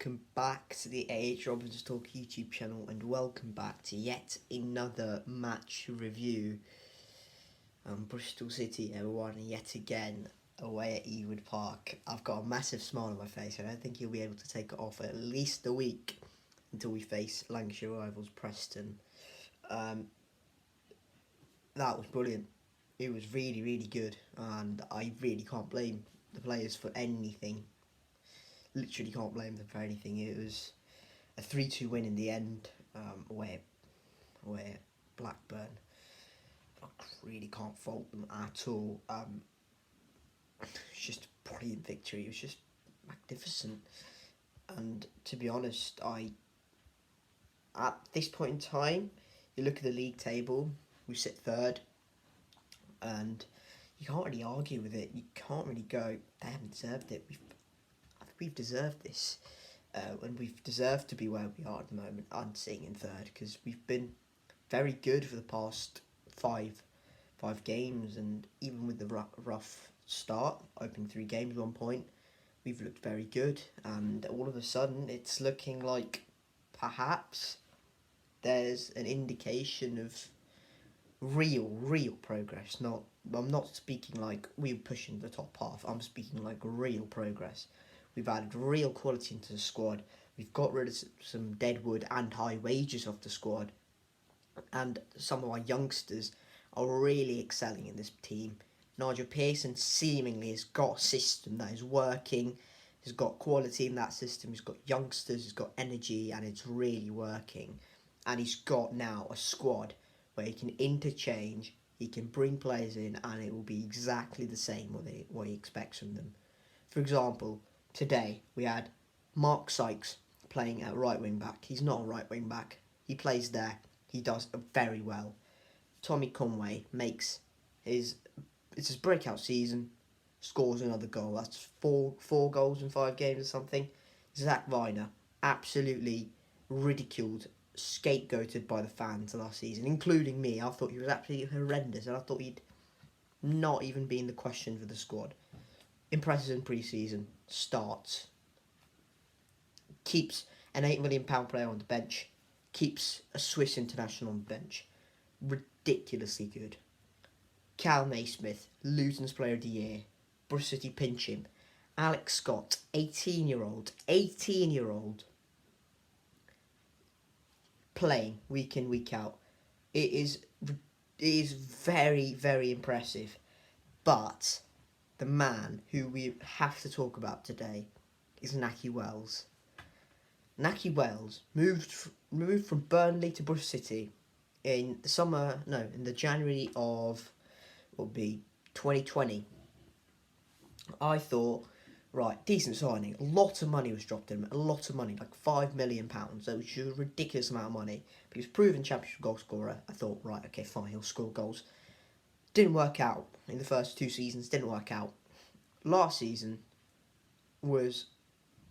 welcome back to the AH Robbins Talk YouTube channel, and welcome back to yet another match review. Bristol City have won yet again away at Ewood Park. I've got a massive smile on my face. I don't think he'll be able to take it off at least a week until we face Lancashire rivals Preston. That was brilliant. It was really, really good, and I really can't blame the players for anything. Literally can't blame them for anything. It was a 3-2 win in the end, where Blackburn, I really can't fault them at all. It's just a brilliant victory. It was just magnificent. And to be honest, at this point in time, you look at the league table, we sit third, and you can't really argue with it. You can't really go, they haven't deserved it. We've deserved this, and we've deserved to be where we are at the moment. I'm sitting in third because we've been very good for the past five games, and even with the rough start, opening 3 games, 1 point, we've looked very good. And all of a sudden, it's looking like perhaps there's an indication of real progress. I'm not speaking like we're pushing the top half. I'm speaking like real progress. We've added real quality into the squad. We've got rid of some deadwood and high wages off the squad. And some of our youngsters are really excelling in this team. Nigel Pearson seemingly has got a system that is working. He's got quality in that system. He's got youngsters. He's got energy, and it's really working. And he's got now a squad where he can interchange. He can bring players in, and it will be exactly the same what he expects from them. For example, today we had Mark Sykes playing at right wing back. He's not a right wing back. He plays there. He does very well. Tommy Conway makes it's his breakout season. Scores another goal. That's four goals in 5 games or something. Zach Viner, absolutely ridiculed, scapegoated by the fans last season, including me. I thought he was absolutely horrendous, and I thought he'd not even be in the question for the squad. Impresses in pre-season, starts, keeps an £8 million player on the bench, keeps a Swiss international on the bench. Ridiculously good. Cal Naismith, Luton's Player of the Year. Bristol City pinch him. Alex Scott, 18-year-old, playing week in, week out. It is very, very impressive. But the man who we have to talk about today is Nahki Wells. Nahki Wells moved from Burnley to Bristol City in the January of, what would be, 2020. I thought, right, decent signing. A lot of money was dropped in him. A lot of money, like £5 million, which is a ridiculous amount of money. But he was proven championship goal scorer. I thought, right, okay, fine, he'll score goals. Didn't work out in the first 2 seasons. Didn't work out. Last season was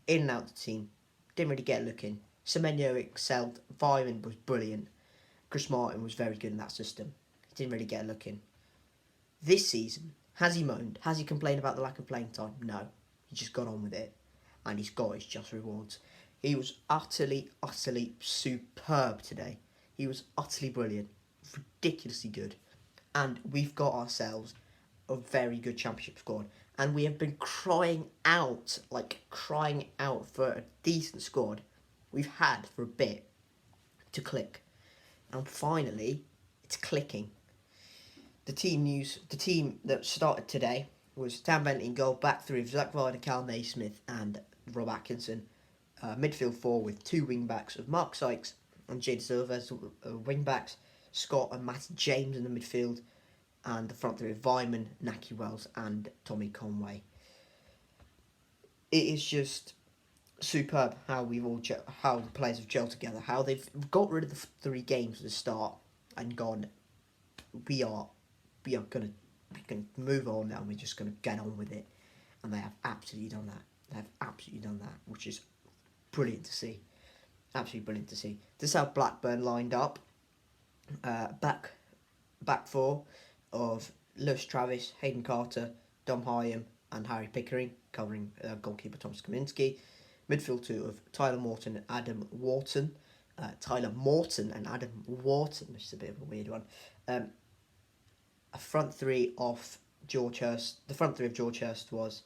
in and out of the team. Didn't really get looking. Semenyo excelled. Vyman was brilliant. Chris Martin was very good in that system. He didn't really get looking. This season, has he moaned? Has he complained about the lack of playing time? No. He just got on with it. And he's got his just rewards. He was utterly superb today. He was utterly brilliant. Ridiculously good. And we've got ourselves a very good championship squad. And we have been crying out for a decent squad we've had for a bit to click. And finally, it's clicking. The team that started today was Tam Bentley in goal, back 3 of Zach Viner, Cal Naismith and Rob Atkinson. Midfield 4 with 2 wing-backs of Mark Sykes and Jade Silver as wing-backs. Scott and Matty James in the midfield. And the front 3 of Vyman, Nahki Wells and Tommy Conway. It is just superb how how the players have gelled together, how they've got rid of the 3 games at the start and gone, we are gonna move on now, and we're just gonna get on with it. And they have absolutely done that. Which is brilliant to see. Absolutely brilliant to see. This is how Blackburn lined up. Back 4 of Lewis Travis, Hayden Carter, Dom Hyam and Harry Pickering, covering goalkeeper Thomas Kaminski. Midfield two of Tyler Morton and Adam Wharton. Tyler Morton and Adam Wharton, which is a bit of a weird one. A front three of George Hurst. The front three of George Hurst was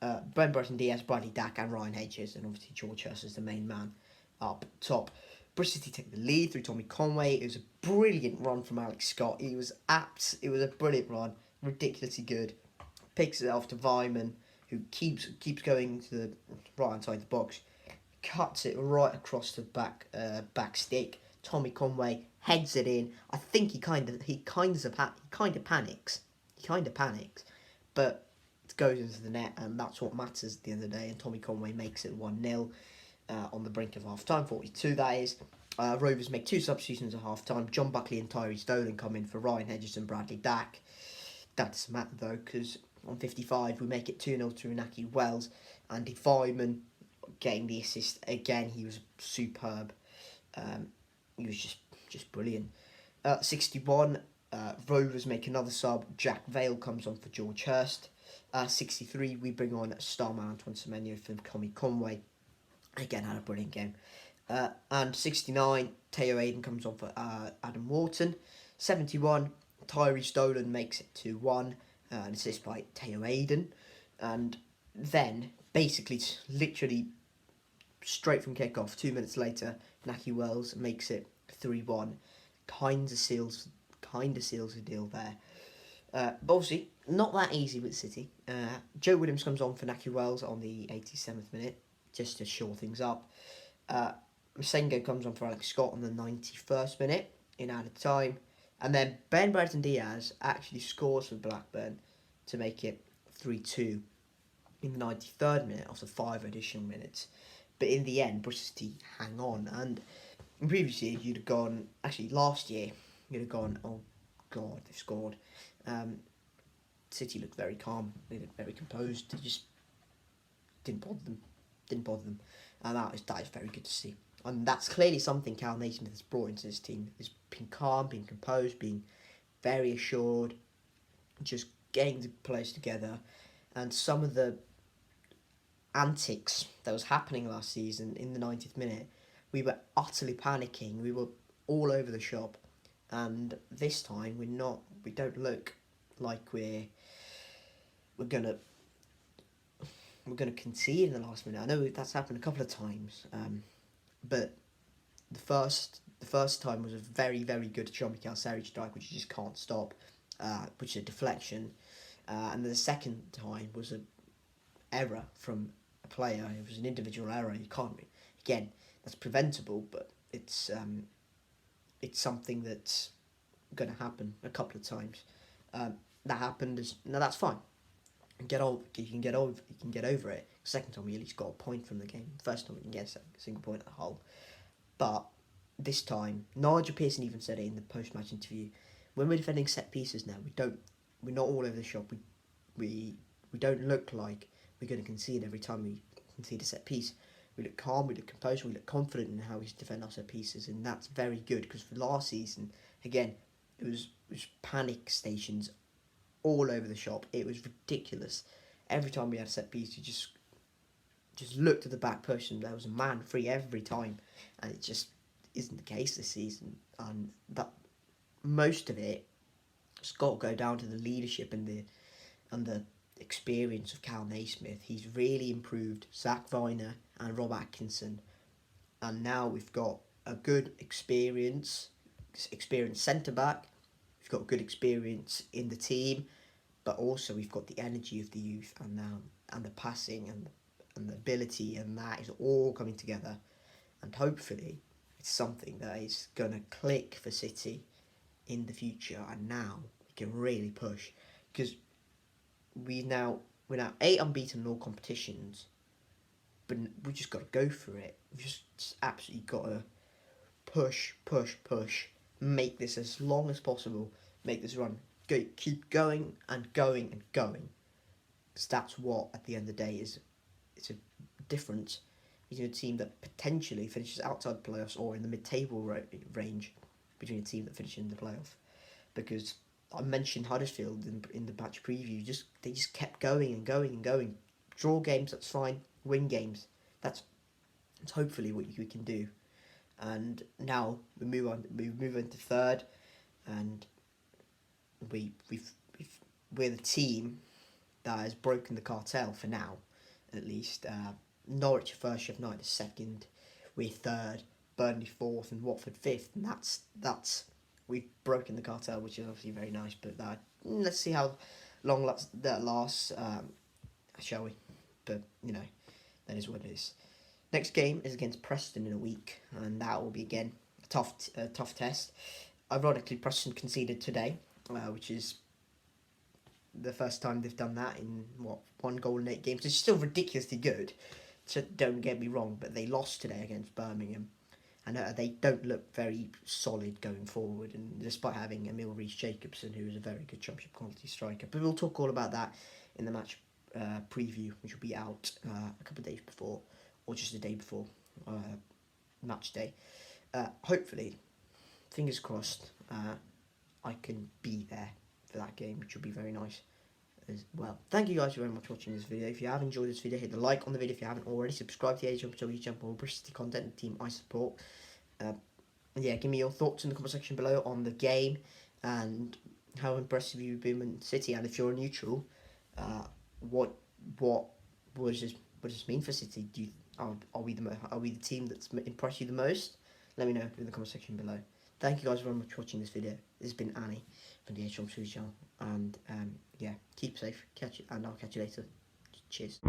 Ben Brereton Diaz, Bradley Dack, and Ryan Hedges, and obviously George Hurst is the main man up top. Bristol City take the lead through Tommy Conway. It was a brilliant run from Alex Scott. It was a brilliant run, ridiculously good. Picks it off to Vyman, who keeps going to the right hand side of the box, cuts it right across the back stick. Tommy Conway heads it in. I think he kind of panics. But it goes into the net, and that's what matters at the end of the day. And Tommy Conway makes it 1-0 on the brink of half time, 42 that is. Rovers make 2 substitutions at half time. John Buckley and Tyree Stolen come in for Ryan Hedges and Bradley Dack. That doesn't matter though, because on 55 we make it 2-0 to Inaki Wells. Andy Vyman getting the assist again. He was superb. He was just brilliant. 61, Rovers make another sub. Jack Vale comes on for George Hurst. 63, we bring on Starman Antoine Semenyo for Tommy Conway. Again, had a brilliant game. And 69, Teo Aiden comes on for Adam Wharton. 71, Tyree Stolen makes it 2-1. An assist by Teo Aiden. And then, basically, literally straight from kickoff, 2 minutes later, Naki Wells makes it 3-1. Kind of seals the deal there. But obviously, not that easy with City. Joe Williams comes on for Naki Wells on the 87th minute, just to shore things up. Masengo comes on for Alex Scott on the 91st minute in added time. And then Ben Brereton Diaz actually scores for Blackburn to make it 3-2 in the 93rd minute after 5 additional minutes. But in the end, Bristol City hang on. And in previous years, you'd have gone... Actually, last year, you'd have gone, oh, God, they've scored. City looked very calm. They looked very composed. They just didn't bother them. And that is very good to see. And that's clearly something Cal Naismith has brought into this team. Is being calm, being composed, being very assured, just getting the players together. And some of the antics that was happening last season in the 90th minute, we were utterly panicking. We were all over the shop. And this time we don't look like we're gonna concede in the last minute. I know that's happened a couple of times, but the first time was a very, very good Jean-Michel Sarri strike, which you just can't stop, which is a deflection, and then the second time was an error from a player. It was an individual error. You can't. Again, that's preventable, but it's something that's going to happen a couple of times. That happened. That's fine. You can get over it. Second time, we at least got a point from the game. First time, we can get a single point at the whole. But this time, Nigel Pearson even said it in the post-match interview. When we're defending set pieces now, we're not all over the shop. We don't look like we're going to concede every time we concede a set piece. We look calm, we look composed, we look confident in how we defend our set pieces, and that's very good, because for last season, again, it was panic stations all over the shop. It was ridiculous. Every time we had a set piece, you just looked at the back post and there was a man free every time, and it just isn't the case this season. And that most of it has got to go down to the leadership and the experience of Cal Naismith. He's really improved Zach Viner and Rob Atkinson, and now we've got a good experienced centre back. We've got good experience in the team, but also we've got the energy of the youth and the passing and the ability, and that is all coming together. And hopefully, it's something that is going to click for City in the future. And now we can really push, because we're now 8 unbeaten in all competitions, but we just got to go for it. We've just absolutely got to push, make this as long as possible, make this run, keep going and going and going, because that's what, at the end of the day, it's a difference between a team that potentially finishes outside the playoffs or in the mid-table range between a team that finishes in the playoff. Because I mentioned Huddersfield in the match preview. They just kept going and going and going. Draw games, that's fine. Win games, that's hopefully what we can do. And now we move on. We move on to third, and we're the team that has broken the cartel for now, at least. Norwich are first, Sheffield United is second, we're third, Burnley fourth, and Watford fifth, and that's we've broken the cartel, which is obviously very nice. But let's see how long that lasts, shall we? But that is what it is. Next game is against Preston in a week, and that will be again a tough test. Ironically, Preston conceded today, which is the first time they've done that in 1 goal in 8 games. It's still ridiculously good. So don't get me wrong, but they lost today against Birmingham, and they don't look very solid going forward. And despite having Emil Reece-Jacobson, who is a very good Championship quality striker, but we'll talk all about that in the match preview, which will be out a couple of days before, or just a day before match day. Hopefully, fingers crossed, I can be there for that game, which will be very nice as well. Thank you guys very much for watching this video. If you have enjoyed this video, hit the like on the video. If you haven't already, subscribe to the AJW channel for Bristol content, the team I support. Yeah, give me your thoughts in the comment section below on the game and how impressive you've been with City. And if you're a neutral, what does this mean for City? Are we the team that's impressed you the most? Let me know in the comment section below. Thank you guys very much for watching this video. This has been Annie from the HM channel, and yeah, keep safe. I'll catch you later. Cheers.